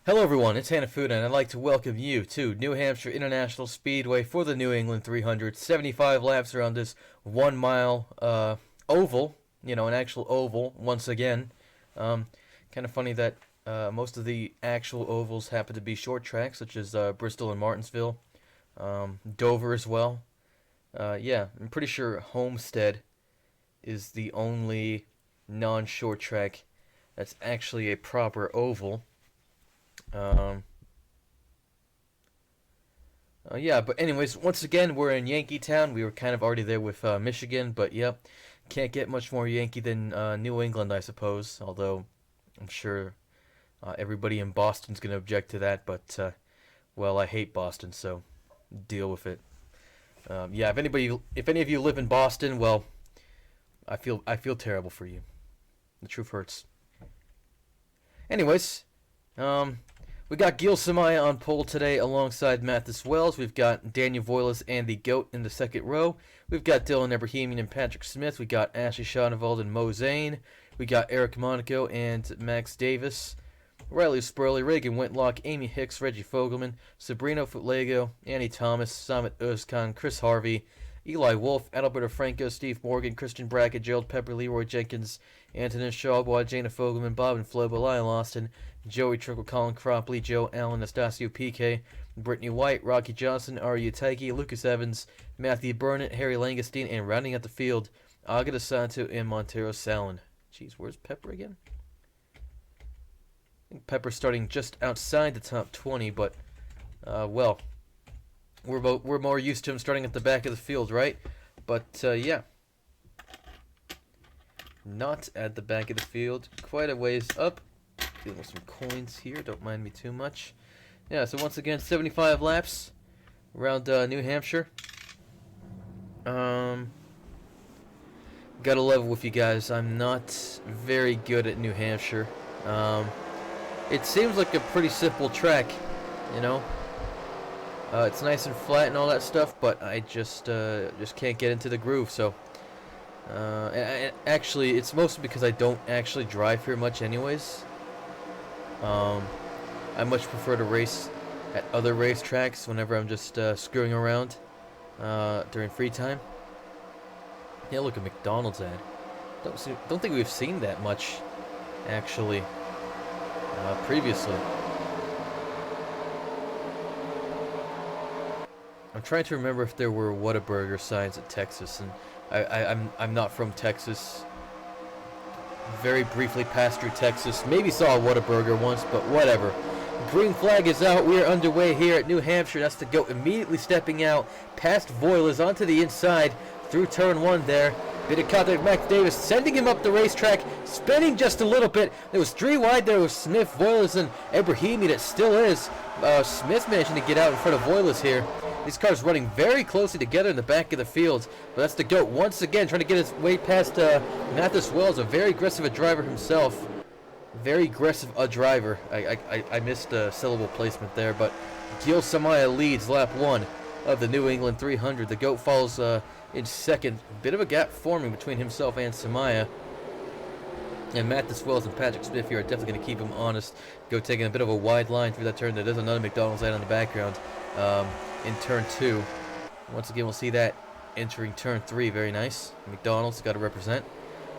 Hello everyone, it's Hanafuda, and I'd like to welcome you to New Hampshire International Speedway for the New England 300. 75 laps around this 1 mile oval, an actual oval, once again. Kind of funny that most of the actual ovals happen to be short tracks, such as Bristol and Martinsville, Dover as well. Yeah, I'm pretty sure Homestead is the only non-short track that's actually a proper oval. Yeah, but anyways, once again, we're in Yankee Town. We were kind of already there with Michigan, but yep, can't get much more Yankee than New England, I suppose. Although I'm sure everybody in Boston's gonna object to that, but well, I hate Boston, so deal with it. Yeah, if any of you live in Boston, well, I feel terrible for you. The truth hurts. Anyways, we got Gil Samaya on pole today alongside Mathis Wells. We've got Daniel Voiles and the GOAT in the second row. We've got Dylan Ebrahimian and Patrick Smith. We got Ashley Schoeneveld and Mo Zane. We got Eric Monaco and Max Davis. Riley Spurley, Reagan Whitlock, Amy Hicks, Reggie Fogelman, Sabrina Futlego, Annie Thomas, Samit Özkan, Chris Harvey, Eli Wolf, Adalberto Franco, Steve Morgan, Christian Brackett, Gerald Pepper, Leroy Jenkins, Antonin Shawbois, Jana Fogelman, Bob and Flobo, Lyle Austin, Joey Trickle, Colin Cropley, Joe Allen, Nastasio PK, Brittany White, Rocky Johnson, Arya Taiki, Lucas Evans, Matthew Burnett, Harry Langestein, and rounding out the field, Agata Santo and Montero Salin. Jeez, where's Pepper again? I think Pepper's starting just outside the top 20, but, well, we're more used to him starting at the back of the field, right? But, yeah. Not at the back of the field. Quite a ways up. Dealing with some coins here. Don't mind me too much. Yeah, so once again, 75 laps around New Hampshire. Gotta level with you guys. I'm not very good at New Hampshire. It seems like a pretty simple track, it's nice and flat and all that stuff, but I just can't get into the groove. So, actually, it's mostly because I don't actually drive here much, anyways. I much prefer to race at other racetracks whenever I'm just screwing around during free time. Yeah, look at McDonald's ad. Don't think we've seen that much, actually, previously. I'm trying to remember if there were Whataburger signs at Texas, and I'm not from Texas. Very briefly passed through Texas. Maybe saw a Whataburger once, but whatever. Green flag is out. We are underway here at New Hampshire. That's the GOAT immediately stepping out past Voiles onto the inside through turn 1 there. Bit of contact, Max Davis sending him up the racetrack, spinning just a little bit. There was 3 wide. There was Smith, Voiles, and Ebrahimi. It still is. Smith managing to get out in front of Voiles here. These cars running very closely together in the back of the field. But that's the GOAT once again trying to get his way past Mathis Wells, a very aggressive a driver himself. Very aggressive a driver. I missed syllable placement there, but Gil Samaya leads lap 1 of the New England 300. The GOAT follows in second. Bit of a gap forming between himself and Samaya. And Mathis Wells and Patrick Smith here are definitely going to keep him honest. GOAT taking a bit of a wide line through that turn. There's another McDonald's ad on the background in turn 2. Once again, we'll see that entering turn 3. Very nice. McDonald's got to represent.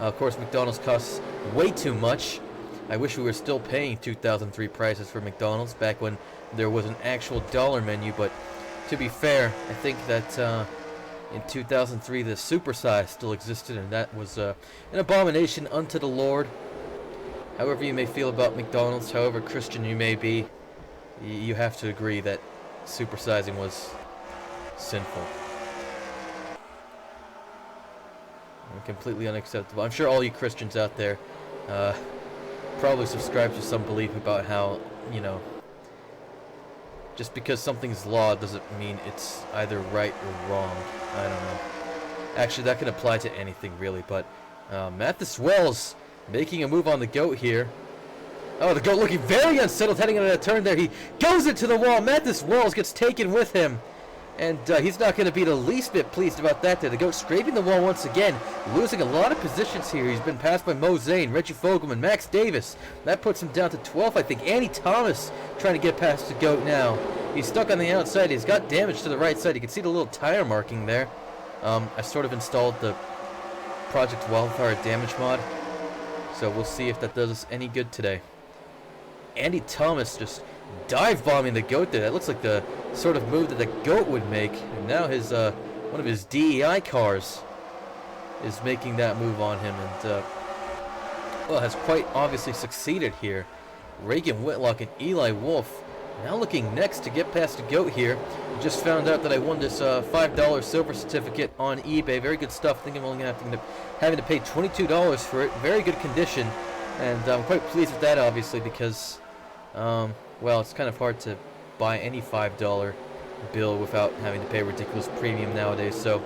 Of course, McDonald's costs way too much. I wish we were still paying 2003 prices for McDonald's back when there was an actual dollar menu, but to be fair, I think that in 2003 the supersize still existed, and that was an abomination unto the Lord. However you may feel about McDonald's, however Christian you may be, you have to agree that supersizing was sinful and completely unacceptable. I'm sure all you Christians out there probably subscribe to some belief about how, just because something's law doesn't mean it's either right or wrong. I don't know. Actually, that can apply to anything, really, but Mathis Wells making a move on the GOAT here. Oh, the GOAT looking very unsettled heading into that turn there. He goes into the wall. Mathis Wells gets taken with him. And he's not going to be the least bit pleased about that there. The goat scraping the wall once again, losing a lot of positions here. He's been passed by Mo Zane, Reggie Fogelman, Max Davis. That puts him down to 12th, I think. Andy Thomas trying to get past the goat now. He's stuck on the outside. He's got damage to the right side. You can see the little tire marking there. I sort of installed the Project Wildfire damage mod, so we'll see if that does us any good today. Andy Thomas just dive bombing the goat there. That looks like the sort of move that the goat would make. And now his one of his DEI cars is making that move on him, and well, has quite obviously succeeded here. Reagan Whitlock and Eli Wolf now looking next to get past the goat here. Just found out that I won this $5 silver certificate on eBay. Very good stuff. I think I'm only having to pay $22 for it. Very good condition, and I'm quite pleased with that, obviously, because well, it's kind of hard to buy any $5 bill without having to pay a ridiculous premium nowadays. So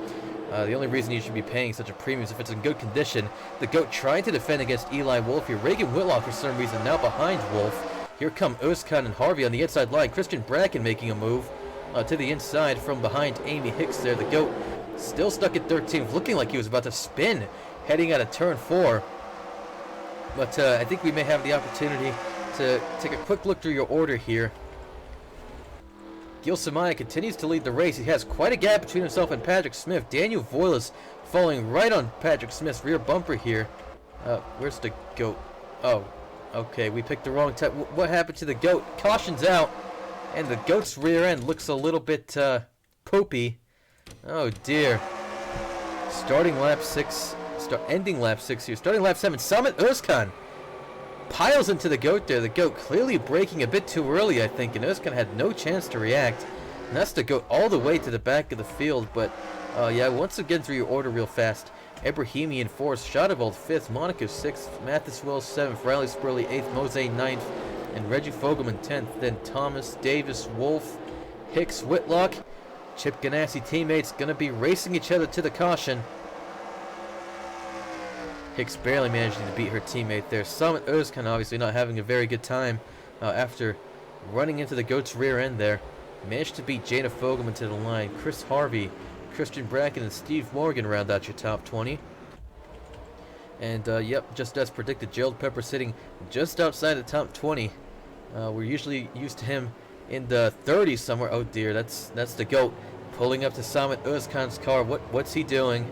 the only reason you should be paying such a premium is if it's in good condition. The goat trying to defend against Eli Wolf here. Reagan Whitlock, for some reason, now behind Wolf. Here come Özkan and Harvey on the inside line. Christian Bracken making a move to the inside from behind Amy Hicks there. The goat still stuck at 13th, looking like he was about to spin, heading out of turn 4. But I think we may have the opportunity to take a quick look through your order here. Gil Samaya continues to lead the race. He has quite a gap between himself and Patrick Smith. Daniel Voiles falling right on Patrick Smith's rear bumper here. Where's the goat? Oh, okay, we picked the wrong type. What happened to the goat? Caution's out, and the goat's rear end looks a little bit poopy. Oh dear. Starting lap 6, ending lap 6 here. Starting lap 7, Samet Özkan piles into the goat there. The goat clearly braking a bit too early, I think, and Özkan had no chance to react. And that's the goat all the way to the back of the field. But yeah, once again through your order real fast. Ebrahimi in 4th, Shadavold 5th, Monaco 6th, Mathis Wells 7th, Riley Spurley 8th, Mosey 9th, and Reggie Fogelman 10th. Then Thomas, Davis, Wolf, Hicks, Whitlock. Chip Ganassi teammates going to be racing each other to the caution. Hicks barely managing to beat her teammate there. Samet Özkan obviously not having a very good time after running into the goat's rear end there. Managed to beat Jana Fogelman to the line. Chris Harvey, Christian Bracken, and Steve Morgan round out your top 20. And yep, just as predicted, Gerald Pepper sitting just outside the top 20. We're usually used to him in the 30s somewhere. Oh dear, that's the goat pulling up to Samet Özkan's car. What's he doing?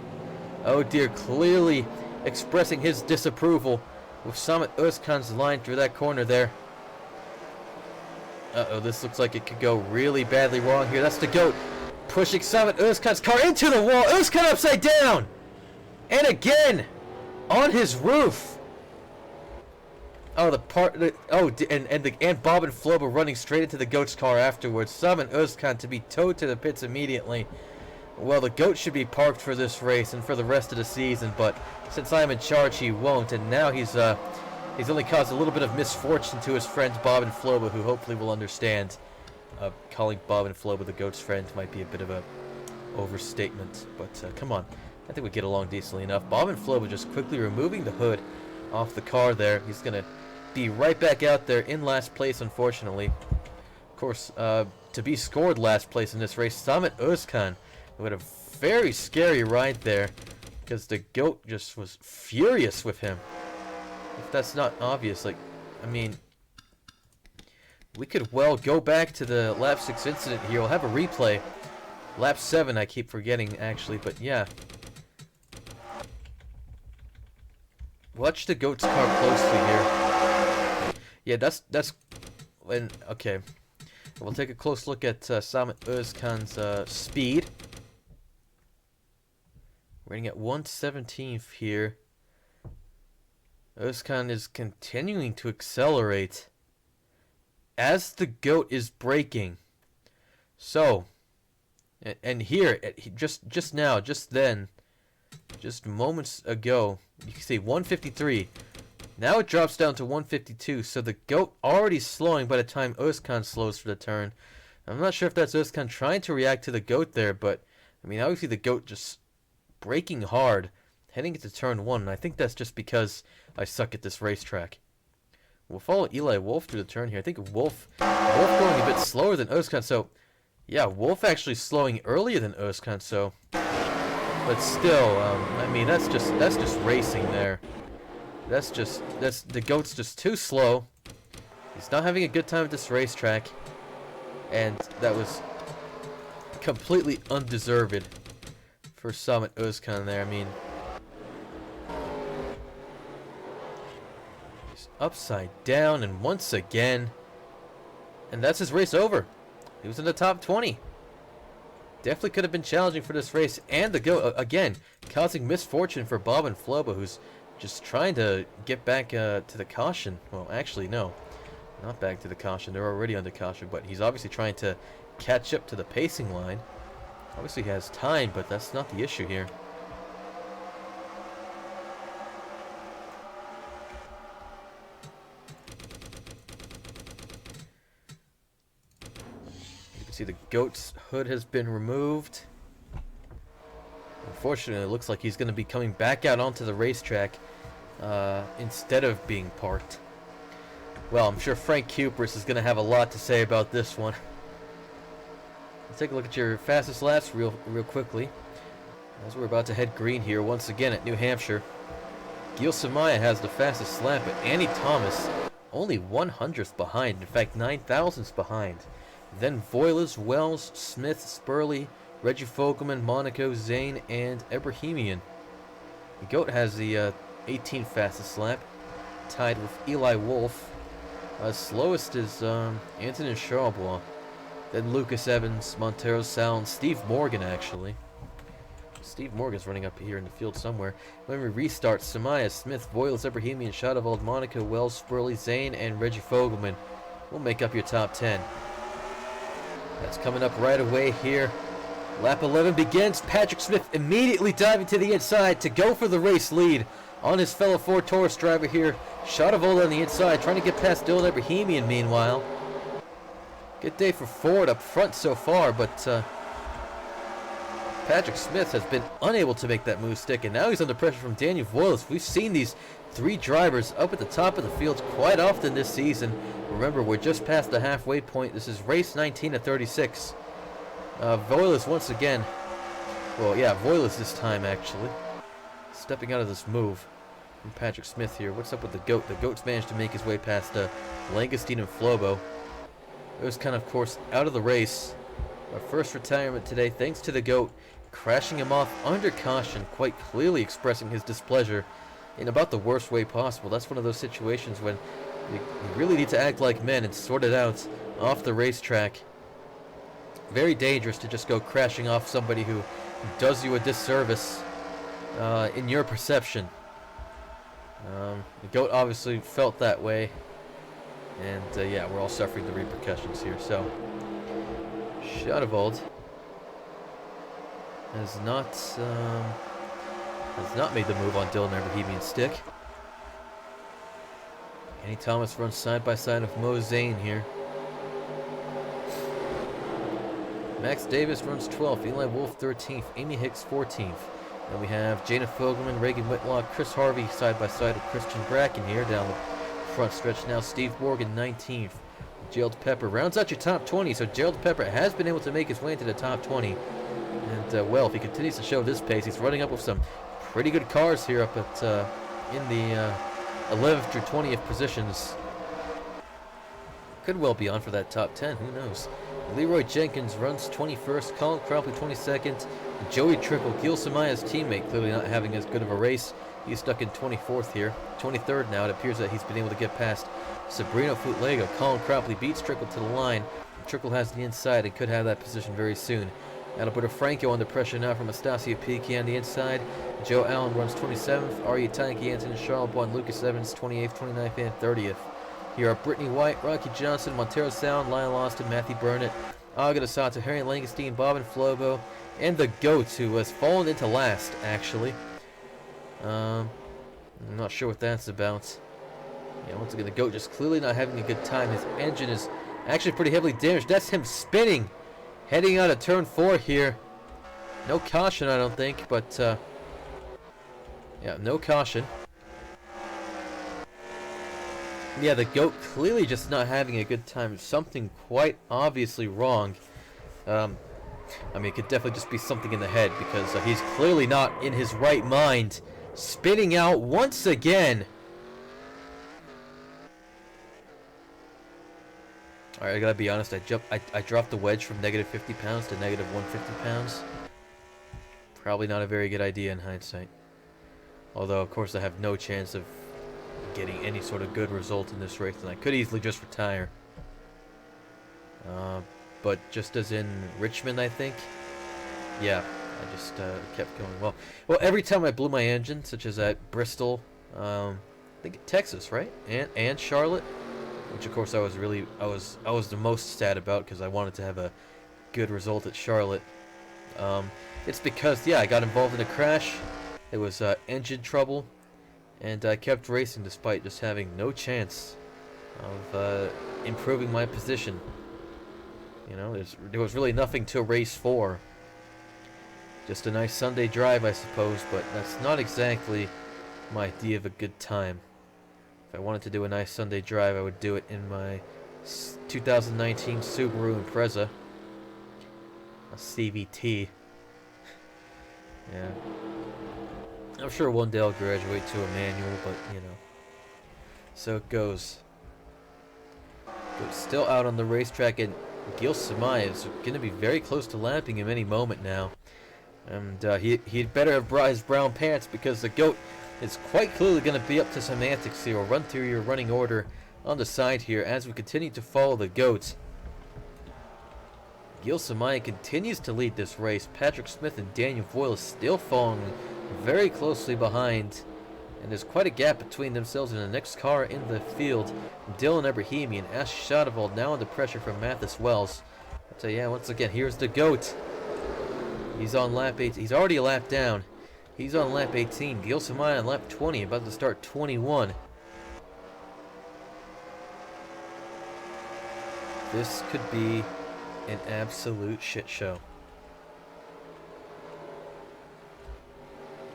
Oh dear, clearly expressing his disapproval with Samet Özkan's line through that corner there. Uh-oh, this looks like it could go really badly wrong here. That's the goat pushing Samet Özkan's car into the wall. Özkan upside down! And again! On his roof! Oh, and Bob and Floba running straight into the goat's car afterwards. Samet Özkan to be towed to the pits immediately. Well, the goat should be parked for this race and for the rest of the season, but since I'm in charge, he won't, and now he's only caused a little bit of misfortune to his friends Bob and Floba, who hopefully will understand. Calling Bob and Floba the goat's friend might be a bit of a overstatement, but come on. I think we get along decently enough. Bob and Floba just quickly removing the hood off the car there. He's going to be right back out there in last place, unfortunately. Of course, to be scored last place in this race, Samet Özkan, who had a very scary ride there, because the goat just was furious with him. If that's not obvious, like, I mean, we could well go back to the lap 6 incident here. We'll have a replay. Lap 7, I keep forgetting, actually, but yeah. Watch the goat's car closely here. Yeah, that's when, okay. We'll take a close look at Samet Özkan's speed. Running at 1/17th here. Özkan is continuing to accelerate as the goat is braking. So, and here, just now, just then, just moments ago, you can see 153. Now it drops down to 152, so the goat already slowing by the time Özkan slows for the turn. I'm not sure if that's Özkan trying to react to the goat there, but, I mean, obviously the goat just braking hard, heading into turn 1, and I think that's just because I suck at this racetrack. We'll follow Eli Wolf through the turn here. I think Wolf going a bit slower than Özkan, so Yeah, Wolf actually slowing earlier than Özkan, so... But still, I mean, that's just racing there. The GOAT's just too slow. He's not having a good time at this racetrack. And that was completely undeserved for Summit Özkan there. I mean, he's upside down, and once again, and that's his race over. He was in the top 20. Definitely could have been challenging for this race, and the GOAT again causing misfortune for Bob and Flobo, who's just trying to get back to the caution. Well, actually, no, not back to the caution. They're already under caution, but he's obviously trying to catch up to the pacing line. Obviously, he has time, but that's not the issue here. You can see the GOAT's hood has been removed. Unfortunately, it looks like he's going to be coming back out onto the racetrack instead of being parked. Well, I'm sure Frank Kupris is going to have a lot to say about this one. Let's take a look at your fastest laps real quickly, as we're about to head green here once again at New Hampshire. Gil Samaya has the fastest lap, but Andy Thomas only 100th behind. In fact, 9,000ths behind. Then Voiles, Wells, Smith, Spurley, Reggie Fogelman, Monaco, Zane, and Ebrahimian. The GOAT has the 18th fastest lap, tied with Eli Wolf. Slowest is Antonin Charlebois. Then Lucas Evans, Montero Sal, Steve Morgan, actually. Steve Morgan's running up here in the field somewhere. When we restart, Samaya, Smith, Voiles, Ebrahimian, Shadowald, Monaco, Wells, Spurley, Zane, and Reggie Fogelman will make up your top 10. That's coming up right away here. Lap 11 begins. Patrick Smith immediately diving to the inside to go for the race lead on his fellow Ford Taurus driver here. Shadowald on the inside, trying to get past Dylan Ebrahimian meanwhile. Good day for Ford up front so far, but Patrick Smith has been unable to make that move stick, and now he's under pressure from Daniel Voiles. We've seen these three drivers up at the top of the field quite often this season. Remember, we're just past the halfway point. This is race 19 of 36. Voiles once again. Well, yeah, Voiles this time, actually. Stepping out of this move from Patrick Smith here. What's up with the GOAT? The GOAT's managed to make his way past Langestein and Flobo. It was kind of course out of the race. Our first retirement today, thanks to the GOAT, crashing him off under caution, quite clearly expressing his displeasure in about the worst way possible. That's one of those situations when you really need to act like men and sort it out off the racetrack. Very dangerous to just go crashing off somebody who does you a disservice in your perception. The GOAT obviously felt that way. And yeah, we're all suffering the repercussions here. So, Shadowald has not made the move on Dylan Ebrahimian's stick. Andy Thomas runs side by side with Mo Zane here. Max Davis runs 12th, Eli Wolf 13th, Amy Hicks 14th. Then we have Jana Fogelman, Reagan Whitlock, Chris Harvey side by side with Christian Bracken here down the front stretch now. Steve Morgan 19th. Gerald Pepper rounds out your top 20. So Gerald Pepper has been able to make his way into the top 20. And well, if he continues to show this pace, he's running up with some pretty good cars here up at in the 11th through 20th positions. Could well be on for that top 10. Who knows? Leroy Jenkins runs 21st. Colin Cropley 22nd. Joey Trickle, Gil Samaya's teammate, clearly not having as good of a race. He's stuck in 24th here. 23rd now. It appears that he's been able to get past Sabrino Futlego. Colin Cropley beats Trickle to the line. Trickle has the inside and could have that position very soon. Alberto Franco under pressure now from Astasia Piquet on the inside. Joe Allen runs 27th. Arya Tanky, Anthony Charlebois, and Lucas Evans 28th, 29th, and 30th. Here are Brittany White, Rocky Johnson, Montero Sound, Lyle Austin, Matthew Burnett, Agata Sato, Harry Langestein, Bob and Flobo, and the GOAT, who has fallen into last, actually. I'm not sure what that's about. Yeah, once again, the GOAT just clearly not having a good time. His engine is actually pretty heavily damaged. That's him spinning, heading out of turn 4 here. No caution, I don't think, but yeah, no caution. Yeah, the GOAT clearly just not having a good time. Something quite obviously wrong I mean, it could definitely just be something in the head because he's clearly not in his right mind. Spinning out once again. Alright, I gotta be honest, I dropped the wedge from negative 50 pounds to negative 150 pounds. Probably not a very good idea in hindsight. Although, of course, I have no chance of getting any sort of good result in this race, and I could easily just retire. But just as in Richmond, I think, yeah, I just kept going. Well, every time I blew my engine, such as at Bristol, I think Texas, right, and Charlotte, which of course I was the most sad about because I wanted to have a good result at Charlotte. It's because, yeah, I got involved in a crash. It was engine trouble, and I kept racing despite just having no chance of improving my position. You know, there was really nothing to race for. Just a nice Sunday drive, I suppose, but that's not exactly my idea of a good time. If I wanted to do a nice Sunday drive, I would do it in my 2019 Subaru Impreza, a CVT. Yeah. I'm sure one day I'll graduate to a manual, but, you know. So it goes. But still out on the racetrack, and Gil Samai is going to be very close to lapping him any moment now. And he'd better have brought his brown pants because the GOAT is quite clearly going to be up to some antics here. We'll run through your running order on the side here as we continue to follow the GOAT. Gil Samai continues to lead this race. Patrick Smith and Daniel Voiles still following very closely behind. And there's quite a gap between themselves and the next car in the field. Dylan Ebrahimi and Ash Shadavold now under pressure from Mathis Wells. So yeah, once again, here's the GOAT. He's on lap 8. He's already a lap down. He's on lap 18. Gil Samai on lap 20, about to start 21. This could be an absolute shit show.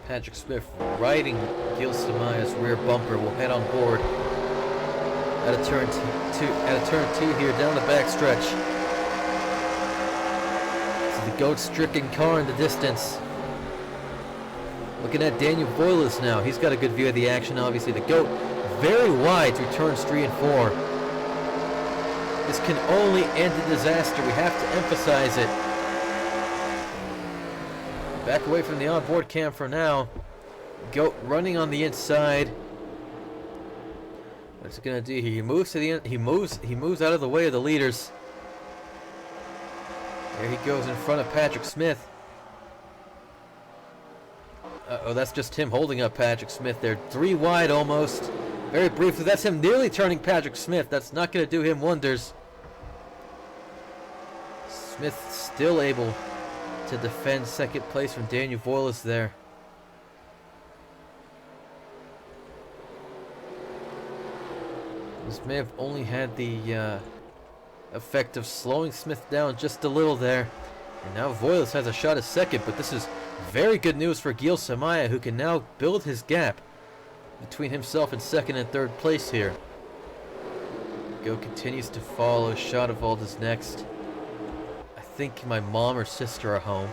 Patrick Smith riding Gil Samai's rear bumper will head on board at a turn two here down the back stretch. So the GOAT-stricken car in the distance. Looking at Daniel Voiles now. He's got a good view of the action, obviously. The GOAT very wide through turns 3 and 4. This can only end in disaster. We have to emphasize it. Back away from the onboard cam for now. GOAT running on the inside. What's he gonna do here? He moves to the end. He moves out of the way of the leaders. There he goes in front of Patrick Smith. Uh-oh, that's just him holding up Patrick Smith there. 3 wide almost. Very briefly, that's him nearly turning Patrick Smith. That's not gonna do him wonders. Smith still able to defend second place from Daniel Voiles there. This may have only had the effect of slowing Smith down just a little there. And now Voiles has a shot at second, but this is very good news for Gil Samai, who can now build his gap between himself and second and third place here. GOAT continues to follow. Shadavold is next. I think my mom or sister are home.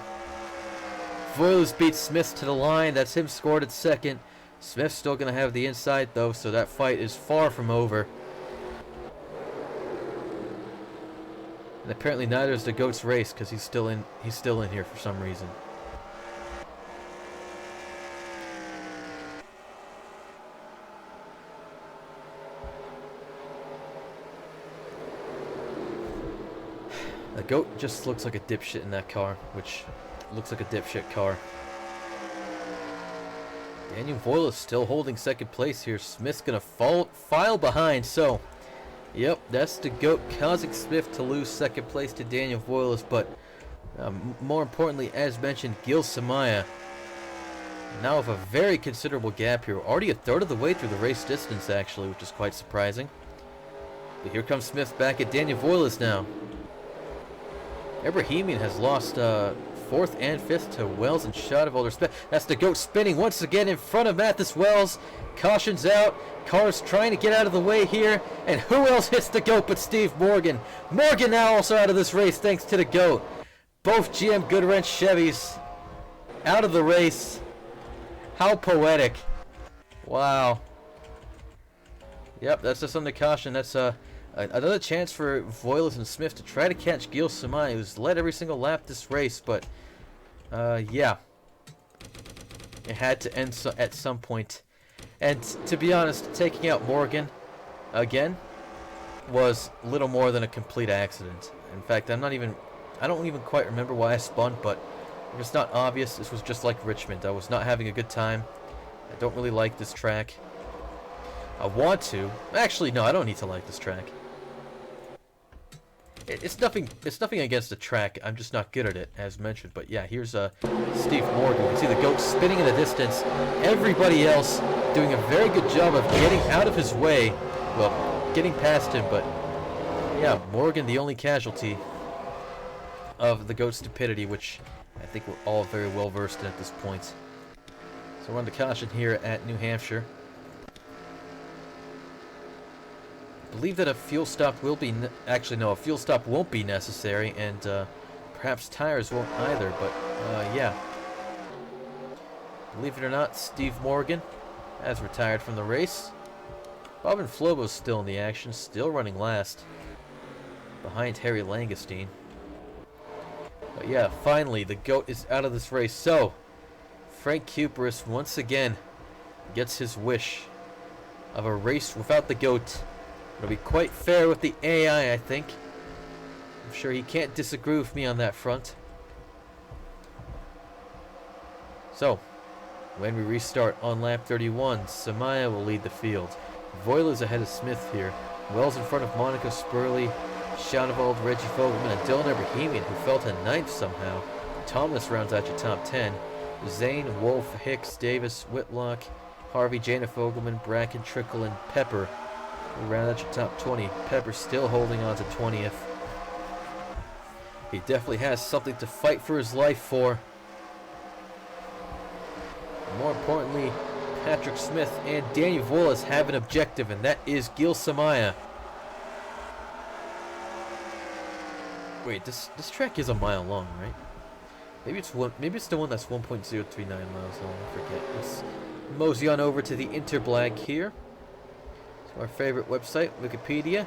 Voiles beats Smith to the line. That's him scored at second. Smith's still going to have the inside though, so that fight is far from over. And apparently neither is the GOAT's race because he's still in here for some reason. The GOAT just looks like a dipshit in that car, which looks like a dipshit car. Daniel Voiles still holding second place here. Smith's gonna file behind, so yep, that's the GOAT causing Smith to lose second place to Daniel Voiles, but more importantly, as mentioned, Gil Samai now with a very considerable gap here. Already a third of the way through the race distance, actually, which is quite surprising. But here comes Smith back at Daniel Voiles now. Ebrahimian has lost 4th and 5th to Wells and Shadavold. That's the GOAT spinning once again in front of Mathis Wells. Caution's out. Cars trying to get out of the way here. And who else hits the GOAT but Steve Morgan? Morgan now also out of this race thanks to the GOAT. Both GM Goodwrench Chevys out of the race. How poetic. Wow. Yep, that's just under caution. That's another chance for Voiles and Smith to try to catch Gil Samai, who's led every single lap this race, but yeah. It had to end at some point. And to be honest, taking out Morgan again was little more than a complete accident. In fact, I don't even quite remember why I spun, but if it's not obvious, this was just like Richmond. I was not having a good time. I don't really like this track. I want to. Actually, no, I don't need to like this track. It's nothing against the track. I'm just not good at it, as mentioned. But yeah, here's Steve Morgan. You can see the goat spinning in the distance. Everybody else doing a very good job of getting out of his way. Well, getting past him, but yeah, Morgan the only casualty of the goat's stupidity, which I think we're all very well versed in at this point. So we're on the caution here at New Hampshire. I believe that a fuel stop will be actually no, a fuel stop won't be necessary, and perhaps tires won't either, but yeah. Believe it or not, Steve Morgan has retired from the race. Bob and Flobo's still in the action, still running last behind Harry Langestein. But yeah, finally the GOAT is out of this race. So Frank Kuperis once again gets his wish of a race without the GOAT. It'll be quite fair with the AI, I think. I'm sure he can't disagree with me on that front. So, when we restart on lap 31, Samaya will lead the field. Voyle is ahead of Smith here. Wells in front of Monica Spurley, Schounewald, Reggie Fogelman, and Dylan Ebrahimian, who fell to 9th somehow. Thomas rounds out your top 10. Zane, Wolf, Hicks, Davis, Whitlock, Harvey, Jana Fogelman, Bracken, Trickle, and Pepper will round out your top 20. Pepper still holding on to 20th. He definitely has something to fight for his life for. More importantly, Patrick Smith and Danny Volas have an objective, and that is Gil Samaya. Wait, this track is a mile long, right? Maybe it's the one that's 1.039 miles long. I forget. Let's mosey on over to the Interblag here. So our favorite website, Wikipedia.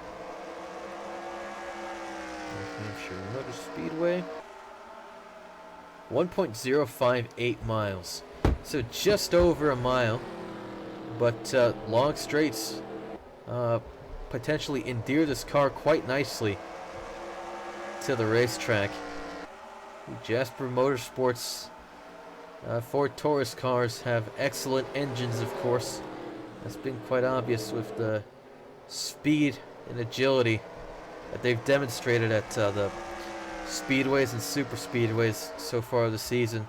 Hampshire Motor Speedway. 1.058 miles. So just over a mile. But long straights potentially endear this car quite nicely to the racetrack. Jasper Motorsports Ford Taurus cars have excellent engines, of course. That's been quite obvious with the speed and agility that they've demonstrated at the speedways and super speedways so far this season.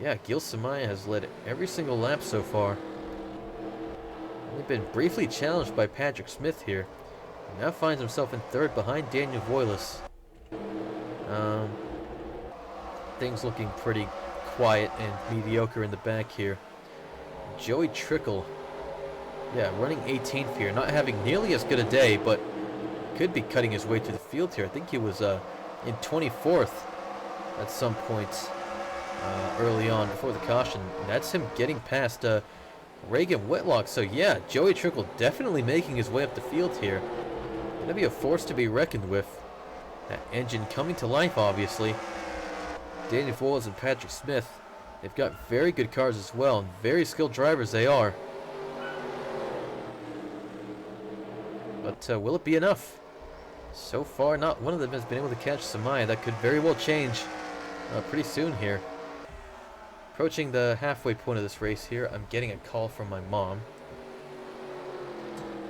Yeah, Gil Samaya has led every single lap so far. Only been briefly challenged by Patrick Smith here. He now finds himself in third behind Daniel Voiles. Things looking pretty quiet and mediocre in the back here. Joey Trickle, yeah, running 18th here, not having nearly as good a day, but could be cutting his way to the field here. I think he was in 24th at some point early on before the caution. And that's him getting past Reagan Whitlock. So yeah, Joey Trickle definitely making his way up the field here. Gonna be a force to be reckoned with. That engine coming to life, obviously. Danny Voiles and Patrick Smith, they've got very good cars as well, and very skilled drivers they are. But will it be enough? So far, not one of them has been able to catch Samaya. That could very well change pretty soon here. Approaching the halfway point of this race here, I'm getting a call from my mom.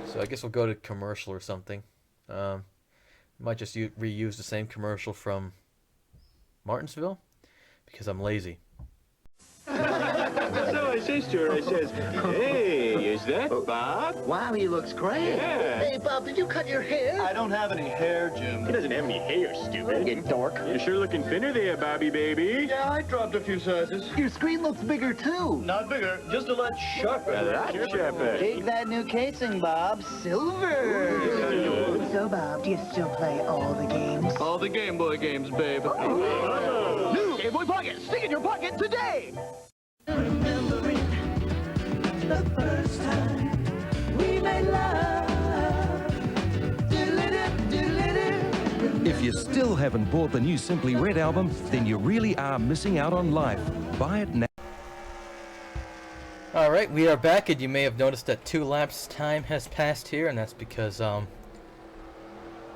So I guess we'll go to commercial or something. Might just reuse the same commercial from Martinsville, because I'm lazy. So I says to her, I says, hey, is that, Bob? Wow, he looks great. Yeah. Hey, Bob, did you cut your hair? I don't have any hair, Jim. He doesn't have any hair, stupid. You dork. You're sure looking thinner there, Bobby, baby. Yeah, I dropped a few sizes. Your screen looks bigger, too. Not bigger, just a lot sharper. Take that new casing, Bob. Silver. So, Bob, do you still play all the games? All the Game Boy games, babe. New Game Boy Pocket. Stick in your pocket today. Remembering the first time we made love. If you still haven't bought the new Simply Red album, then you really are missing out on life. Buy it now. Alright, we are back, and you may have noticed that 2 laps time has passed here, and that's because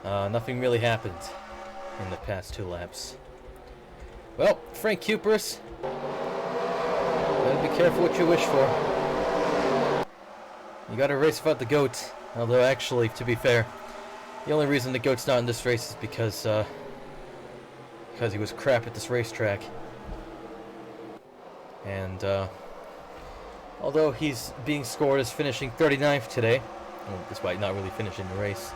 nothing really happened in the past 2 laps. Well, Frank Cupers, gotta be careful what you wish for. You gotta race without the GOAT, although actually, to be fair, the only reason the GOAT's not in this race is because he was crap at this racetrack. And, although he's being scored as finishing 39th today, well, despite not really finishing the race,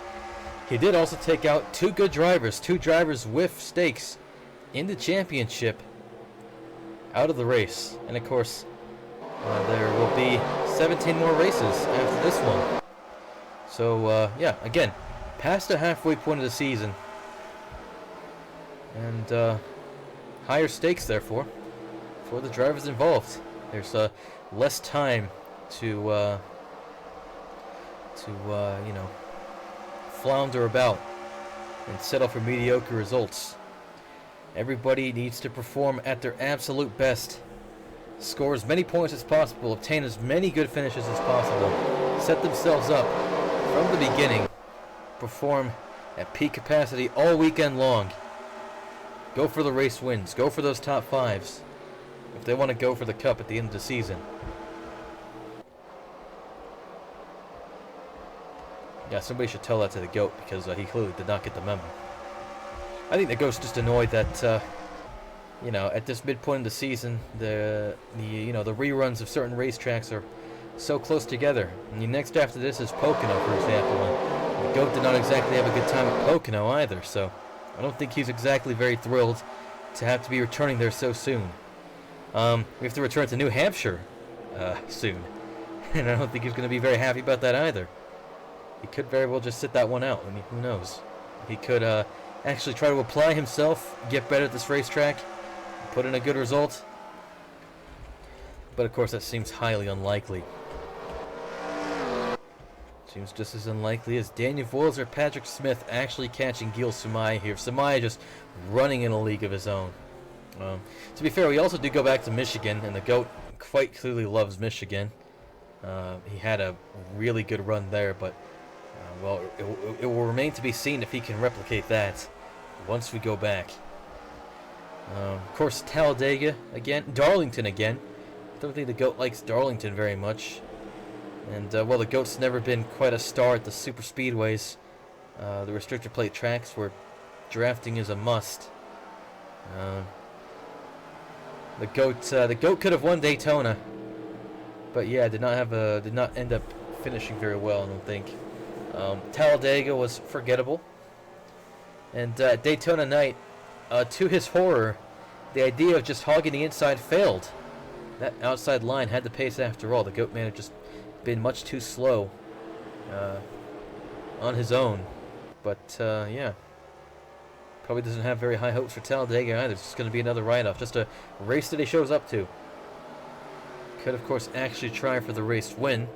he did also take out 2 good drivers, 2 drivers with stakes in the championship out of the race. And of course, there will be 17 more races after this one. So, yeah, again, past the halfway point of the season. And, higher stakes, therefore, for the drivers involved. There's, less time to you know, flounder about and settle for mediocre results. Everybody needs to perform at their absolute best, score as many points as possible, obtain as many good finishes as possible, set themselves up from the beginning, perform at peak capacity all weekend long, go for the race wins, go for those top 5s if they want to go for the cup at the end of the season. Yeah, somebody should tell that to the GOAT, because he clearly did not get the memo. I think the GOAT's just annoyed that, you know, at this midpoint of the season, the reruns of certain racetracks are so close together. And the next after this is Pocono, for example, and the GOAT did not exactly have a good time at Pocono either, so I don't think he's exactly very thrilled to have to be returning there so soon. We have to return to New Hampshire soon, and I don't think he's going to be very happy about that either. He could very well just sit that one out. I mean, who knows? He could actually try to apply himself, get better at this racetrack, put in a good result. But of course, that seems highly unlikely. Seems just as unlikely as Daniel Voiles or Patrick Smith actually catching Gil Sumai here. Sumai just running in a league of his own. To be fair, we also do go back to Michigan, and the GOAT quite clearly loves Michigan. He had a really good run there, but well, it will remain to be seen if he can replicate that once we go back. Of course, Talladega again, Darlington again. I don't think the GOAT likes Darlington very much. And, well, the GOAT's never been quite a star at the super speedways, the restrictor plate tracks where drafting is a must. The GOAT could have won Daytona, but yeah, did not end up finishing very well, I don't think. Talladega was forgettable, and Daytona night, to his horror, the idea of just hogging the inside failed. That outside line had the pace after all. The GOAT man had just been much too slow on his own, but yeah, probably doesn't have very high hopes for Talladega either. It's just going to be another write-off, just a race that he shows up to. Could, of course, actually try for the race win,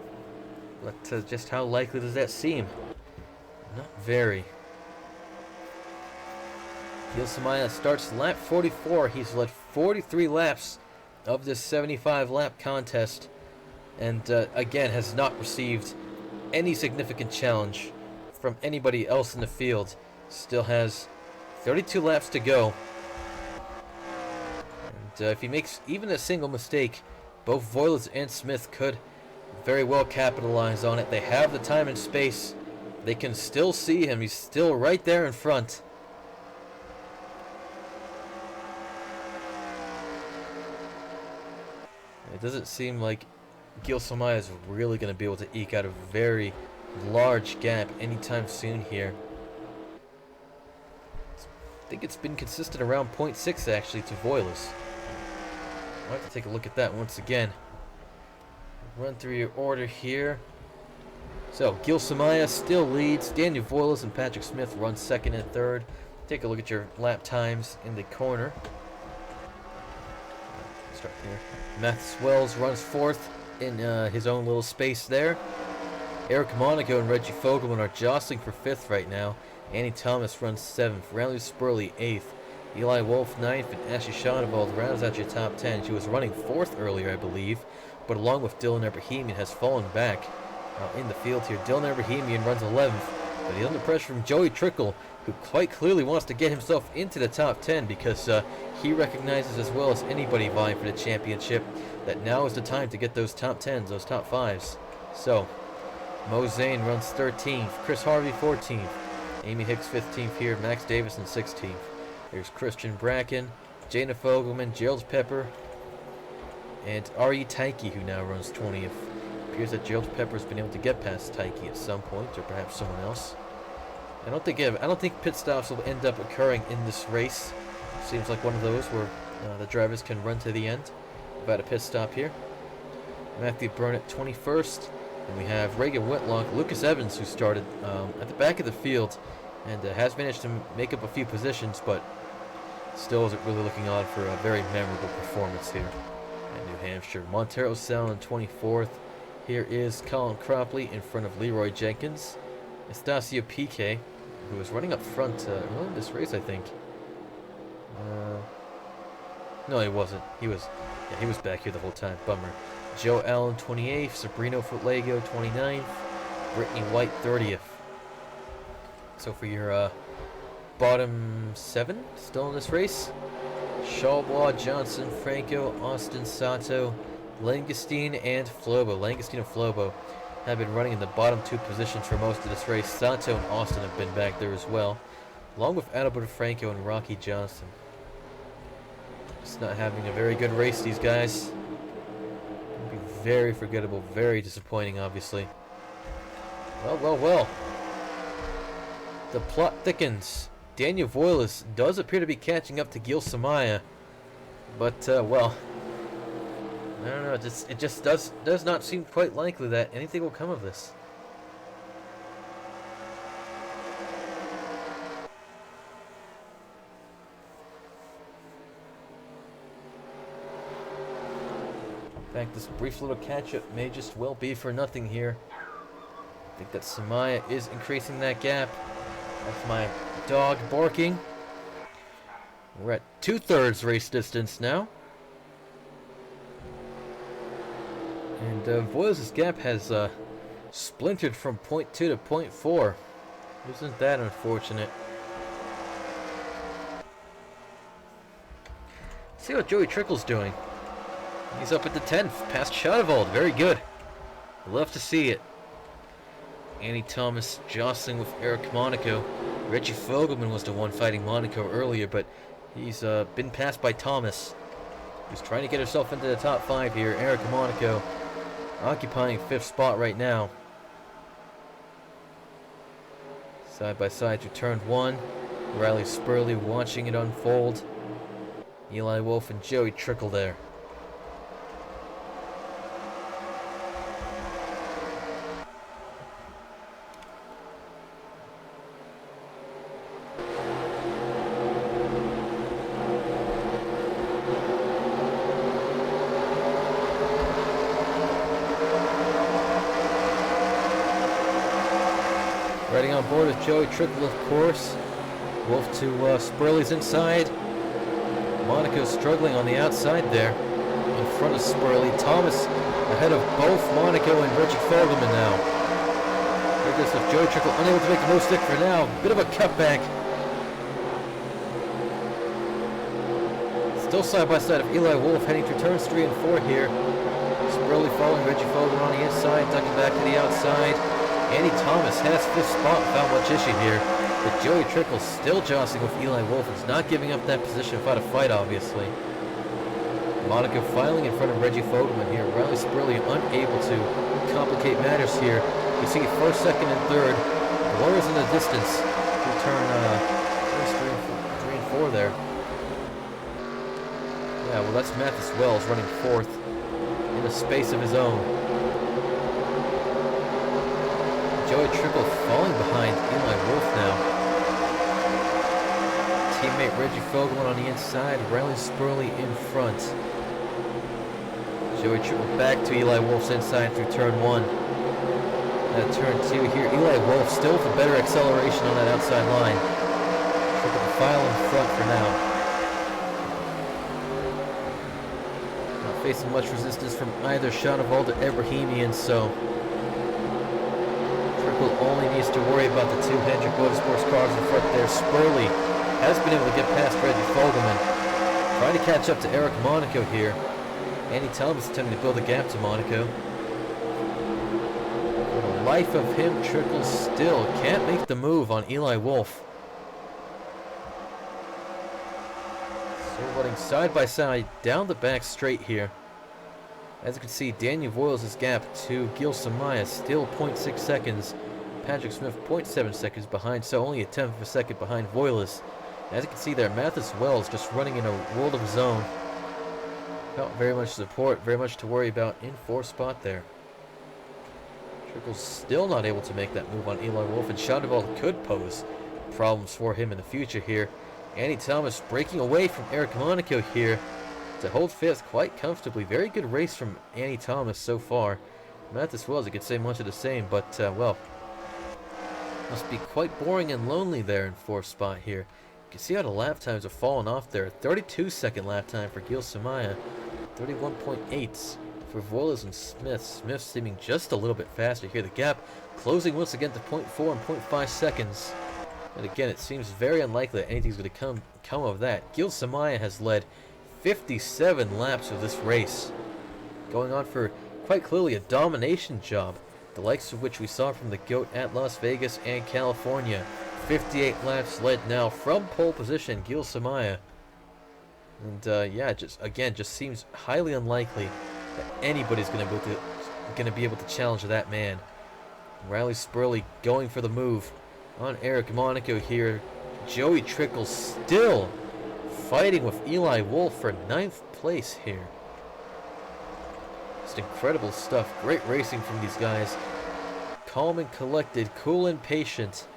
but just how likely does that seem? Not very. Gil Sumai starts lap 44. He's led 43 laps of this 75-lap contest, and again has not received any significant challenge from anybody else in the field. Still has 32 laps to go, and if he makes even a single mistake, both Voiles and Smith could very well capitalize on it. They have the time and space. They can still see him. He's still right there in front. It doesn't seem like Gil Samaya is really going to be able to eke out a very large gap anytime soon here. I think it's been consistent around 0.6 actually to Voiles. I'll have to take a look at that once again. Run through your order here. So, Gil Samaya still leads. Daniel Voiles and Patrick Smith run second and third. Take a look at your lap times in the corner. Start here. Matt Wells runs fourth in his own little space there. Eric Monaco and Reggie Fogelman are jostling for fifth right now. Annie Thomas runs seventh. Riley Spurley eighth. Eli Wolf ninth, and Ashley Schonewald rounds out your top 10. She was running fourth earlier, I believe, but along with Dylan Ebrahimian has fallen back in the field here. Dylan Ebrahimian runs 11th, but he's under pressure from Joey Trickle, who quite clearly wants to get himself into the top 10 because he recognizes as well as anybody vying for the championship that now is the time to get those top 10s, those top 5s. So, Mo Zane runs 13th, Chris Harvey 14th, Amy Hicks 15th here, Max Davison 16th. There's Christian Bracken, Jana Fogelman, Gerald Pepper, and R.E. Tyke, who now runs 20th. Appears that Gerald Pepper's been able to get past Tyke at some point, or perhaps someone else. I don't think pit stops will end up occurring in this race. Seems like one of those where the drivers can run to the end without a pit stop here. Matthew Burnett 21st, and we have Reagan Whitlock, Lucas Evans, who started at the back of the field and has managed to make up a few positions, but still isn't really looking on for a very memorable performance here at New Hampshire. Montero Sal in 24th. Here is Colin Cropley in front of Leroy Jenkins. Estacio Piquet, who was running up front early in this race, I think. No, he wasn't. He was back here the whole time. Bummer. Joe Allen 28th. Sabrino Footlago 29th. Brittany White 30th. So for your bottom 7 still in this race, Shawblaw, Johnson, Franco, Austin, Sato, Langestein, and Flobo. Langestein and Flobo have been running in the bottom 2 positions for most of this race. Sato and Austin have been back there as well, along with Adalbert Franco and Rocky Johnson. Just not having a very good race, these guys. It'll be very forgettable, very disappointing, obviously. Well. The plot thickens. Daniel Voiles does appear to be catching up to Gil Samaya, but well, I don't know. It just does not seem quite likely that anything will come of this. In fact, this brief little catch-up may just well be for nothing here. I think that Samaya is increasing that gap. That's my dog barking. We're at 2/3 race distance now. And Voiles' gap has splintered from 0.2 to 0.4. Isn't that unfortunate? See what Joey Trickle's doing. He's up at the 10th, past Schonewald. Very good. Love to see it. Annie Thomas jostling with Eric Monaco. Reggie Fogelman was the one fighting Monaco earlier, but he's been passed by Thomas, who's trying to get herself into the top 5 here. Eric Monaco occupying 5th spot right now. Side by side to turn 1. Riley Spurley watching it unfold. Eli Wolf and Joey Trickle there. Riding on board with Joey Trickle, of course. Wolf to Spurley's inside. Monaco's struggling on the outside there. In front of Spurley. Thomas ahead of both Monaco and Reggie Fogelman now. Here goes with Joey Trickle unable to make the most stick for now. Bit of a cutback. Still side by side of Eli Wolf heading through turns 3 and 4 here. Spurley following Reggie Fogelman on the inside, ducking back to the outside. Annie Thomas has 5th spot without much issue here, but Joey Trickle still jostling with Eli Wolf. He's not giving up that position without a fight, obviously. Monaco filing in front of Reggie Fogelman here. Riley Spurley unable to complicate matters here. You see first, second, and third. Blurs in the distance. We turn 3 and 4 there. Yeah, well, that's Mathis Wells running fourth in a space of his own. Joey Trickle falling behind Eli Wolf now. Teammate Reggie Fogelman on the inside, Riley Spurley in front. Joey Trickle back to Eli Wolf's inside through turn 1. At turn 2 here, Eli Wolf still with a better acceleration on that outside line. Trickle the file in front for now. Not facing much resistance from either Shanaval or Ibrahimian, so Trickle only needs to worry about the 2 Hendrick Motorsports cars in front there. Spurley has been able to get past Reggie Fogelman. Trying to catch up to Eric Monaco here. Andy Thomas attempting to build a gap to Monaco. For the life of him, Trickle still can't make the move on Eli Wolf. So running side by side down the back straight here. As you can see, Daniel Voiles' gap to Gil Samaya still 0.6 seconds. Patrick Smith 0.7 seconds behind, so only a tenth of a second behind Voiles. As you can see there, Mathis Wells just running in a world of his own. Not very much support, very much to worry about in 4th spot there. Trickle's still not able to make that move on Eli Wolf, and Shadowball could pose problems for him in the future here. Andy Thomas breaking away from Eric Monaco here to hold fifth quite comfortably. Very good race from Andy Thomas so far. Mathis Wells, you could say much of the same, but well, must be quite boring and lonely there in 4th spot here. You can see how the lap times have fallen off there. 32-second lap time for Gil Samaya. 31.8 for Voiles and Smith. Smith seeming just a little bit faster here. The gap closing once again to 0.4 and 0.5 seconds. And again, it seems very unlikely that anything's going to come of that. Gil Samaya has led 57 laps of this race. Going on for quite clearly a domination job. The likes of which we saw from the GOAT at Las Vegas and California. 58 laps led now from pole position, Gil Samaya. And yeah, just seems highly unlikely that anybody's going to be able to challenge that man. Riley Spurley going for the move on Eric Monaco here. Joey Trickle still fighting with Eli Wolf for 9th place here. Just incredible stuff. Great racing from these guys. Calm and collected, cool and patient.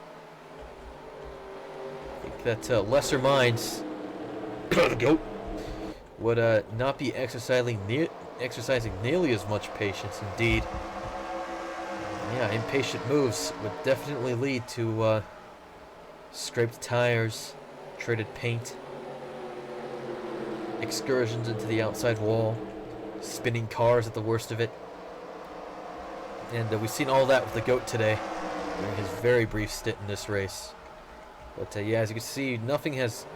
I think that lesser minds the GOAT would not be exercising nearly as much patience. Indeed, yeah, impatient moves would definitely lead to scraped tires, treated paint, excursions into the outside wall, spinning cars at the worst of it. And we've seen all that with the GOAT today during his very brief stint in this race. But yeah, as you can see, nothing has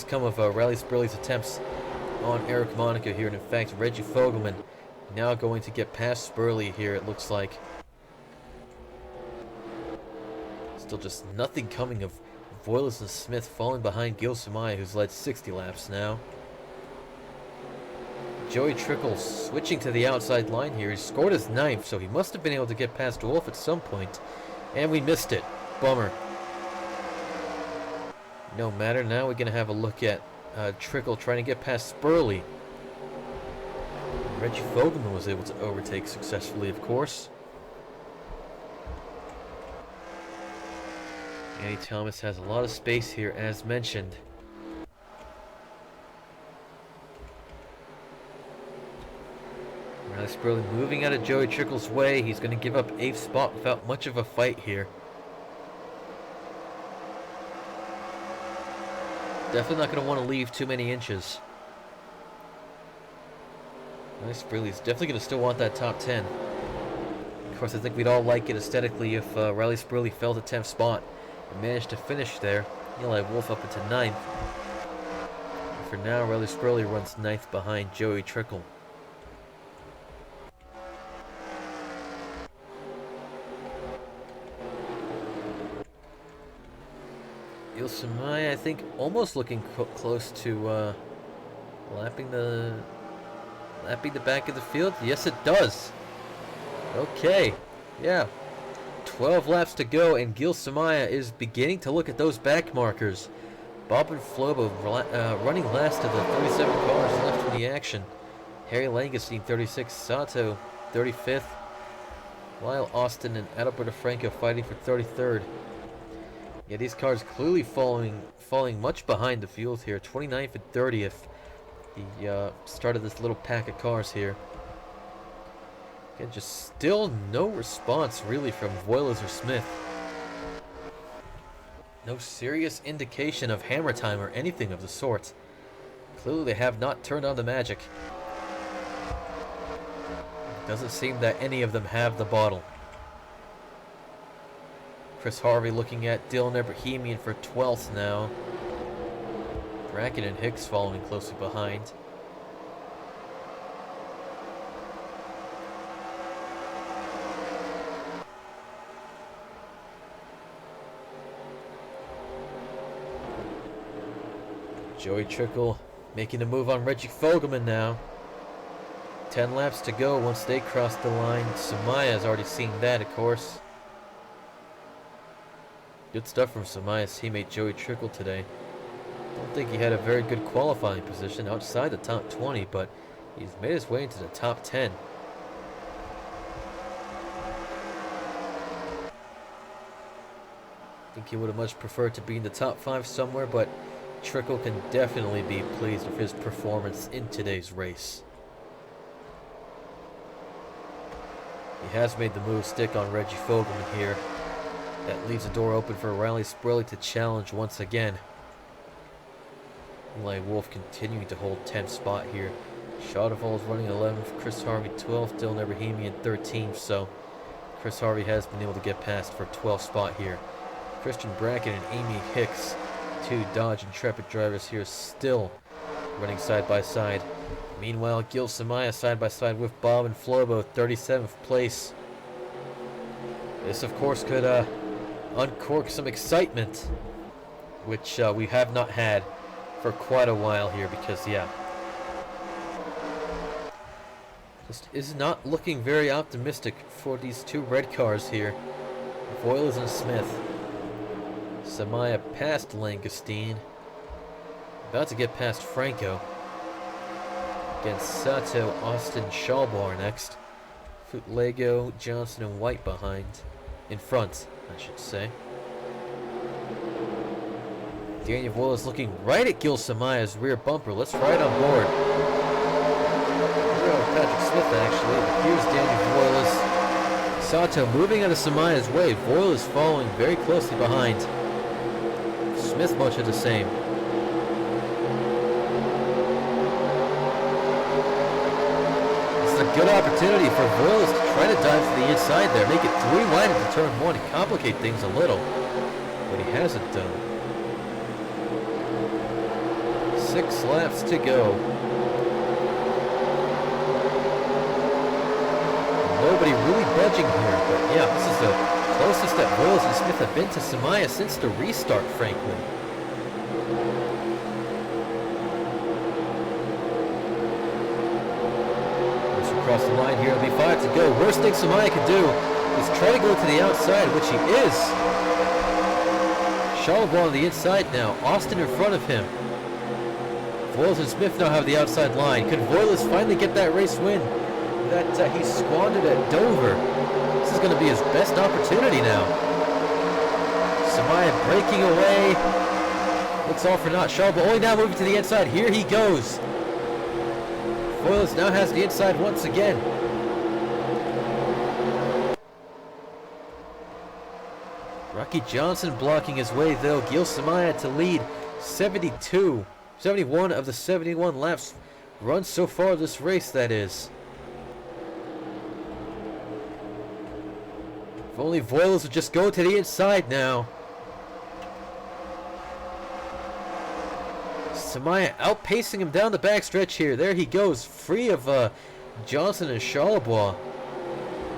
come of Riley Spurley's attempts on Eric Monaco here. And in fact, Reggie Fogelman now going to get past Spurley here, it looks like. Still just nothing coming of Voiles and Smith falling behind Gil Samaya, who's led 60 laps now. Joey Trickle switching to the outside line here. He scored his 9th, so he must have been able to get past Wolf at some point. And we missed it. Bummer. No matter, now we're going to have a look at Trickle trying to get past Spurley. Reggie Fogelman was able to overtake successfully, of course. Andy Thomas has a lot of space here, as mentioned. Riley Spurley moving out of Joey Trickle's way. He's going to give up 8th spot without much of a fight here. Definitely not going to want to leave too many inches. Riley Spurley's definitely going to still want that top 10. Of course, I think we'd all like it aesthetically if Riley Spurley fell to 10th spot and managed to finish there. Eli Wolf up into 9th. And for now, Riley Spurley runs 9th behind Joey Trickle. Gil Samaya, I think, almost looking close to lapping the that be the back of the field? Yes, it does. Okay. Yeah. 12 laps to go, and Gil Samaya is beginning to look at those back markers. Bob and Flobo running last of the 37 cars left in the action. Harry Langestein 36, Sato 35th, while Austin and Adalberto Franco fighting for 33rd. Yeah, these cars clearly falling much behind the field here. 29th and 30th. The start of this little pack of cars here. Again, just still no response really from Voiles or Smith. No serious indication of hammer time or anything of the sort. Clearly they have not turned on the magic. Doesn't seem that any of them have the bottle. Chris Harvey looking at Dylan Ebrahimian for 12th now. Bracken and Hicks following closely behind. Joey Trickle making a move on Reggie Fogelman now. 10 laps to go once they cross the line. Samaya has already seen that, of course. Good stuff from Samaya's teammate Joey Trickle today. Don't think he had a very good qualifying position outside the top 20, but he's made his way into the top 10. I think he would have much preferred to be in the top 5 somewhere, but Trickle can definitely be pleased with his performance in today's race. He has made the move stick on Reggie Fogelman here. That leaves the door open for Riley Spurley to challenge once again. Eli Wolf continuing to hold 10th spot here. Shadowfall is running 11th, Chris Harvey 12th, Dylan Ebrahimian 13th, so Chris Harvey has been able to get past for 12th spot here. Christian Bracken and Amy Hicks, two Dodge Intrepid drivers here, still running side by side. Meanwhile, Gil Samaya side by side with Bob and Flobo, 37th place. This, of course, could uncork some excitement, which we have not had for quite a while here, because, yeah, just is not looking very optimistic for these two red cars here, Voiles and Smith. Samaya past Langestein, about to get past Franco. Against Sato, Austin, Schallbar next. Lego, Johnson, and White behind. In front, I should say. Daniel Voiles looking right at Gil Samaya's rear bumper. Let's ride on board. We're on Patrick Smith, actually. But here's Daniel Voiles. Sato moving out of Samaya's way. Voiles following very closely behind. Smith much of the same. Good opportunity for Voiles to try to dive to the inside there, make it 3 wide into turn 1 and complicate things a little, but he hasn't done. 6 laps to go. Nobody really budging here, but yeah, this is the closest that Voiles and Smith have been to Samaya since the restart, frankly. Across the line here, it'll be 5 to go. Worst thing Samaya can do is try to go to the outside, which he is. Schallbar on the inside now. Austin in front of him. Voiles and Smith now have the outside line. Could Voiles finally get that race win that he squandered at Dover? This is going to be his best opportunity now. Samaya breaking away. Looks all for naught. Schallbar only now moving to the inside. Here he goes. Voiles now has the inside once again. Rocky Johnson blocking his way though. Gil Samaya to lead 71 of the 71 laps run so far this race, that is. If only Voiles would just go to the inside now. Samaya outpacing him down the backstretch here. There he goes, free of Johnson and Schallbar.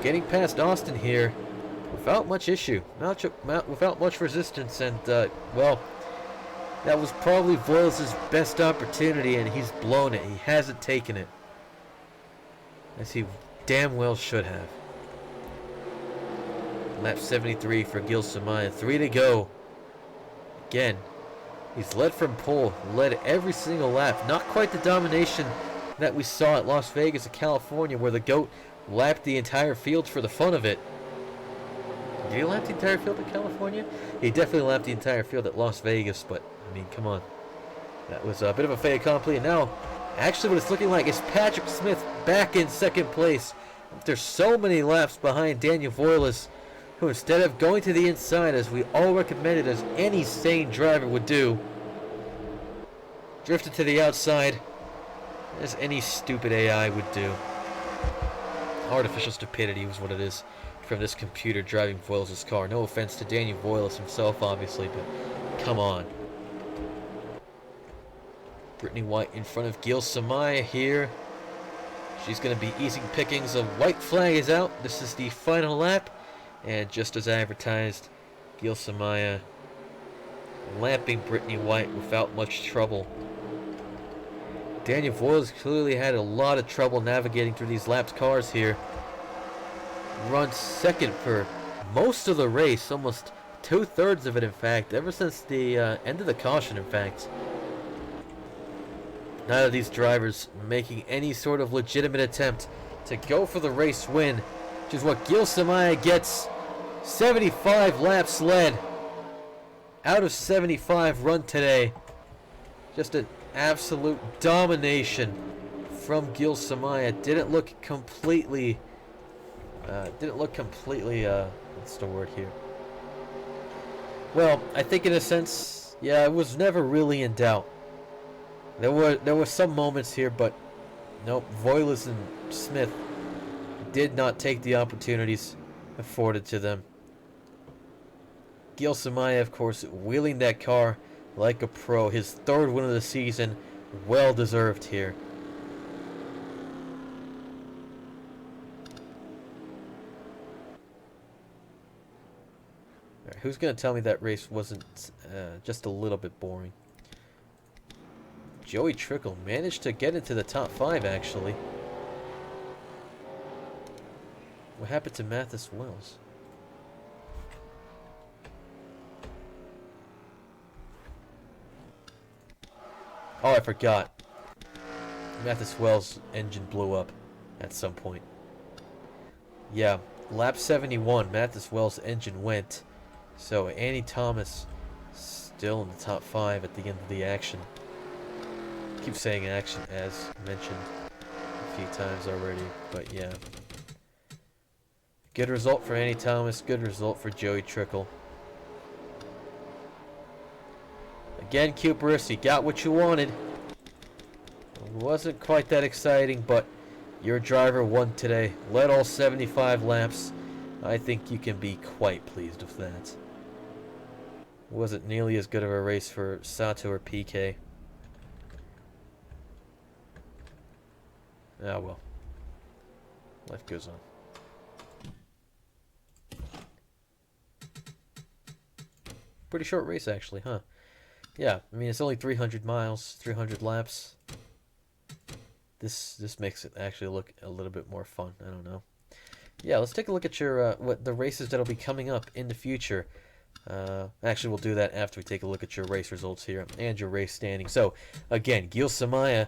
Getting past Austin here without much issue, without much resistance, and well, that was probably Voiles' best opportunity, and he's blown it. He hasn't taken it. as he damn well should have. Lap 73 for Gil Samaya. 3 to go. Again, he's led from pole, led every single lap. Not quite the domination that we saw at Las Vegas and California, where the GOAT lapped the entire field for the fun of it. Did he lap the entire field at California? He definitely lapped the entire field at Las Vegas, but, I mean, come on. That was a bit of a fait accompli, and now, actually what it's looking like is Patrick Smith back in second place. After so many laps behind Daniel Voiles, who instead of going to the inside, as we all recommended, as any sane driver would do, drifted to the outside, as any stupid AI would do. Artificial stupidity was what it is from this computer driving Voiles' car. No offense to Daniel Voiles himself, obviously, but come on. Brittany White in front of Gil Samaya here. She's going to be easy pickings. A white flag is out. This is the final lap. And just as advertised, Gil Samaya lapping Brittany White without much trouble. Daniel Voiles clearly had a lot of trouble navigating through these lapped cars here. Run second for most of the race, almost 2/3 of it in fact, ever since the end of the caution in fact. None of these drivers making any sort of legitimate attempt to go for the race win, which is what Gil Samaya gets. 75 laps led out of 75 run today. Just an absolute domination from Gil Samaya. Didn't look completely what's the word here? Well, I think in a sense, yeah, it was never really in doubt. There were some moments here, but nope, Voiles and Smith did not take the opportunities afforded to them. Gil Samaya, of course, wheeling that car like a pro. His third win of the season, well deserved here. All right, who's going to tell me that race wasn't just a little bit boring? Joey Trickle managed to get into the top 5, actually. What happened to Mathis Wells? Oh, I forgot. Mathis Wells' engine blew up at some point. Yeah, lap 71, Mathis Wells' engine went. So Annie Thomas still in the top 5 at the end of the action. I keep saying action as mentioned a few times already, but yeah. Good result for Annie Thomas, good result for Joey Trickle. Again, Cooperus, you got what you wanted. It wasn't quite that exciting, but your driver won today. Led all 75 laps. I think you can be quite pleased with that. Wasn't nearly as good of a race for Sato or PK. Ah well. Life goes on. Pretty short race actually, huh? Yeah, I mean it's only 300 miles, 300 laps. This makes it actually look a little bit more fun. I don't know. Yeah, let's take a look at your what the races that'll be coming up in the future. Actually, we'll do that after we take a look at your race results here and your race standing. So, again, Gil Samaya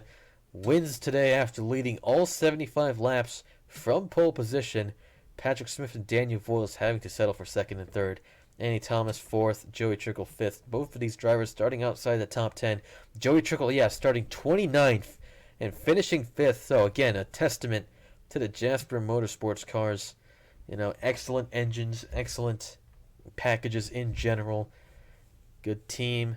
wins today after leading all 75 laps from pole position. Patrick Smith and Daniel Voiles having to settle for second and third. Annie Thomas 4th, Joey Trickle 5th. Both of these drivers starting outside the top 10. Joey Trickle, yeah, starting 29th and finishing 5th. So, again, a testament to the Jasper Motorsports cars. You know, excellent engines, excellent packages in general. Good team,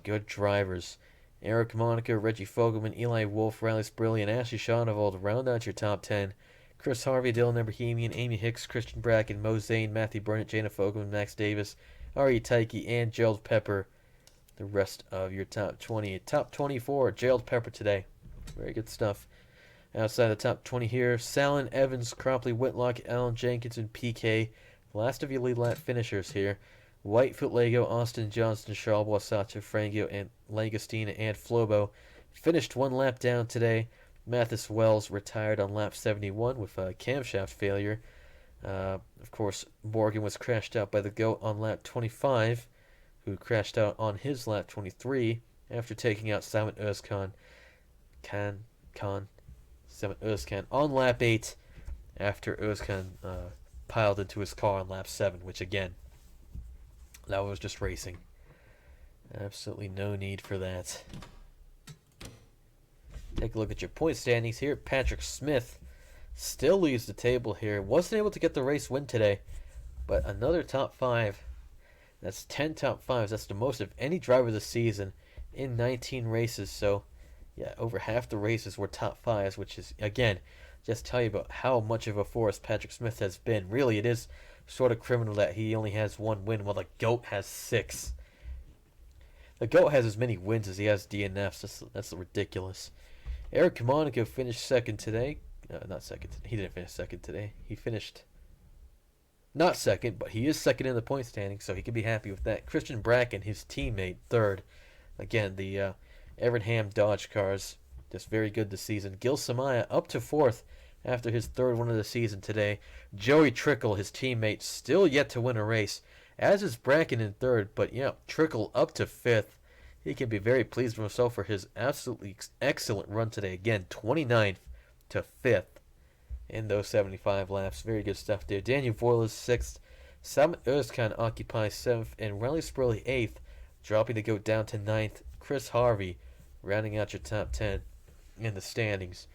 good drivers. Eric Monica, Reggie Fogelman, Eli Wolf, Riley Sprilly, and Ashley Shawnavold round out your top 10. Chris Harvey, Dylan Ebrahimian, Amy Hicks, Christian Bracken, Mo Zane, Matthew Burnett, Jana Fogelman, Max Davis, R.E. Tyke, and Gerald Pepper. The rest of your top 20. Top 24, Gerald Pepper today. Very good stuff. Outside the top 20 here, Salin, Evans, Cropley, Whitlock, Alan Jenkins, and PK. Last of your lead lap finishers here. Whitefoot, Lego, Austin, Johnston, Charles, Sato, Frangio, and Langostina, and Flobo. Finished one lap down today. Mathis Wells retired on lap 71 with a camshaft failure. Of course, Morgan was crashed out by the GOAT on lap 25, who crashed out on his lap 23 after taking out Simon Özkan. Simon Özkan on lap 8 after Özkan piled into his car on lap 7, which again, that was just racing. Absolutely no need for that. Take a look at your point standings here. Patrick Smith still leads the table here. Wasn't able to get the race win today, but another top 5. That's 10 top 5s. That's the most of any driver this season in 19 races. So, yeah, over half the races were top 5s, which is, again, just tell you about how much of a force Patrick Smith has been. Really, it is sort of criminal that he only has 1 win while the GOAT has 6. The GOAT has as many wins as he has DNFs. That's ridiculous. Eric Monaco finished second today. Not second. He didn't finish second today. He finished not second, but he is second in the point standing, so he can be happy with that. Christian Bracken, his teammate, third. Again, the Evernham Dodge cars, just very good this season. Gil Samaya up to 4th after his 3rd win of the season today. Joey Trickle, his teammate, still yet to win a race, as is Bracken in 3rd, but yeah, Trickle up to 5th. He can be very pleased with himself for his absolutely excellent run today. Again, 29th to 5th in those 75 laps. Very good stuff there. Daniel Voiles 6th. Simon Özkan occupies 7th. And Riley Spurley 8th, dropping the GOAT down to 9th. Chris Harvey rounding out your top 10 in the standings.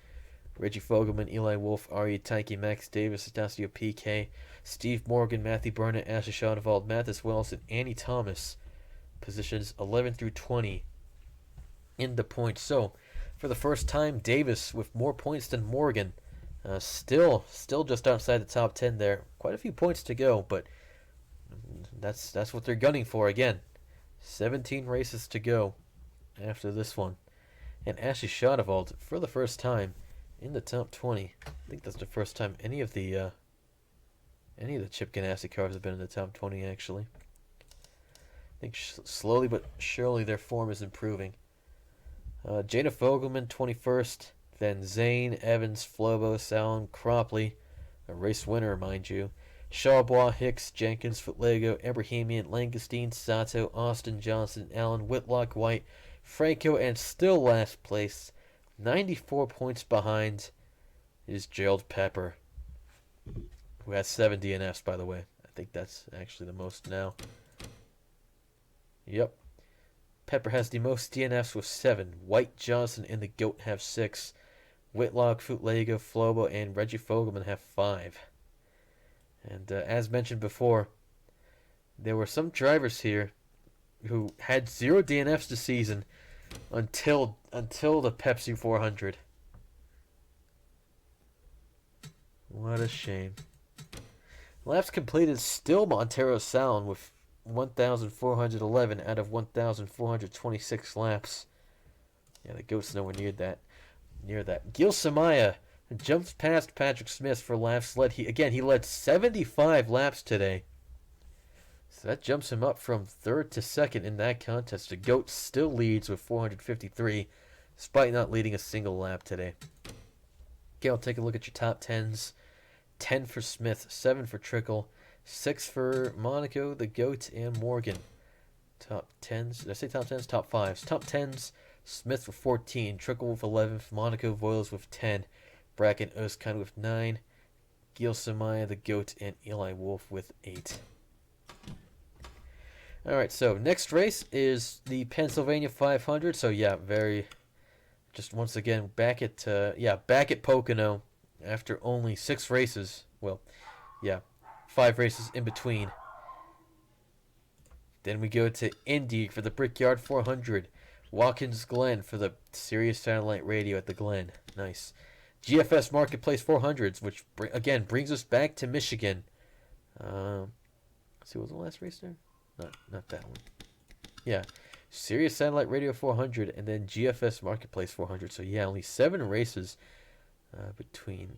Reggie Fogelman, Eli Wolf, Ari Taiki, Max Davis, Stasio PK, Steve Morgan, Matthew Burnett, Ashley Schoenwald, Mathis Wells, and Annie Thomas. Positions 11 through 20 in the points. So, for the first time, Davis with more points than Morgan. Still just outside the top 10 there. Quite a few points to go, but that's what they're gunning for again. 17 races to go after this one. And Ashley Schoenwald, for the first time, in the top 20. I think that's the first time any of the Chip Ganassi cars have been in the top 20, actually. I think slowly but surely their form is improving. Jada Fogelman, 21st. Then Zane, Evans, Flobo, Salem, Cropley, a race winner, mind you. Charbois, Hicks, Jenkins, Footlego, Abrahamian, Langestein, Sato, Austin, Johnson, Allen, Whitlock, White, Franco, and still last place, 94 points behind, is Gerald Pepper, who has 7 DNFs, by the way. I think that's actually the most now. Yep. Pepper has the most DNFs with 7. White, Johnson, and the GOAT have 6. Whitlock, Footlego, Flobo, and Reggie Fogelman have 5. And as mentioned before, there were some drivers here who had 0 DNFs this season until the Pepsi 400. What a shame. Laps completed still Montero Salon with 1,411 out of 1,426 laps. Yeah, the GOAT's nowhere near that. Gil Samaya jumps past Patrick Smith for laps led. He led 75 laps today. So that jumps him up from 3rd to 2nd in that contest. The GOAT still leads with 453, despite not leading a single lap today. Okay, I'll take a look at your top 10s. 10 for Smith, 7 for Trickle, 6 for Monaco, the GOAT, and Morgan. Top 10s. Did I say top 10s? Top 5s. Top 10s. Smith with 14, Trickle with 11, Monaco Voiles with 10, Bracken Özkan with 9, Gil Samaya, the GOAT, and Eli Wolf with 8. Alright, so next race is the Pennsylvania 500. So yeah, just once again back at Pocono after only 6 races. Well, yeah, 5 races in between. Then we go to Indy for the Brickyard 400. Watkins Glen for the Sirius Satellite Radio at the Glen. Nice. GFS Marketplace 400s, which again brings us back to Michigan. Let's see, what was the last race there? Not that one. Yeah, Sirius Satellite Radio 400 and then GFS Marketplace 400. So yeah, only 7 races between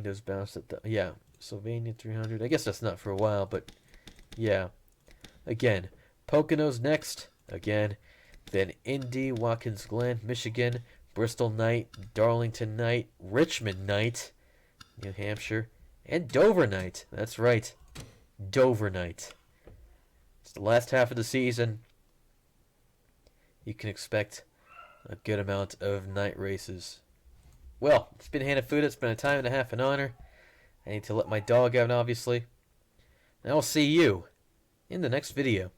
those bouts. Sylvania 300. I guess that's not for a while, but yeah. Again, Pocono's next. Again. Then Indy, Watkins Glen, Michigan, Bristol night, Darlington night, Richmond night, New Hampshire, and Dover night. That's right, Dover night. It's the last half of the season. You can expect a good amount of night races. Well, it's been Hanafuda. It's been a time and a half, an honor. I need to let my dog out, obviously. And I will see you in the next video.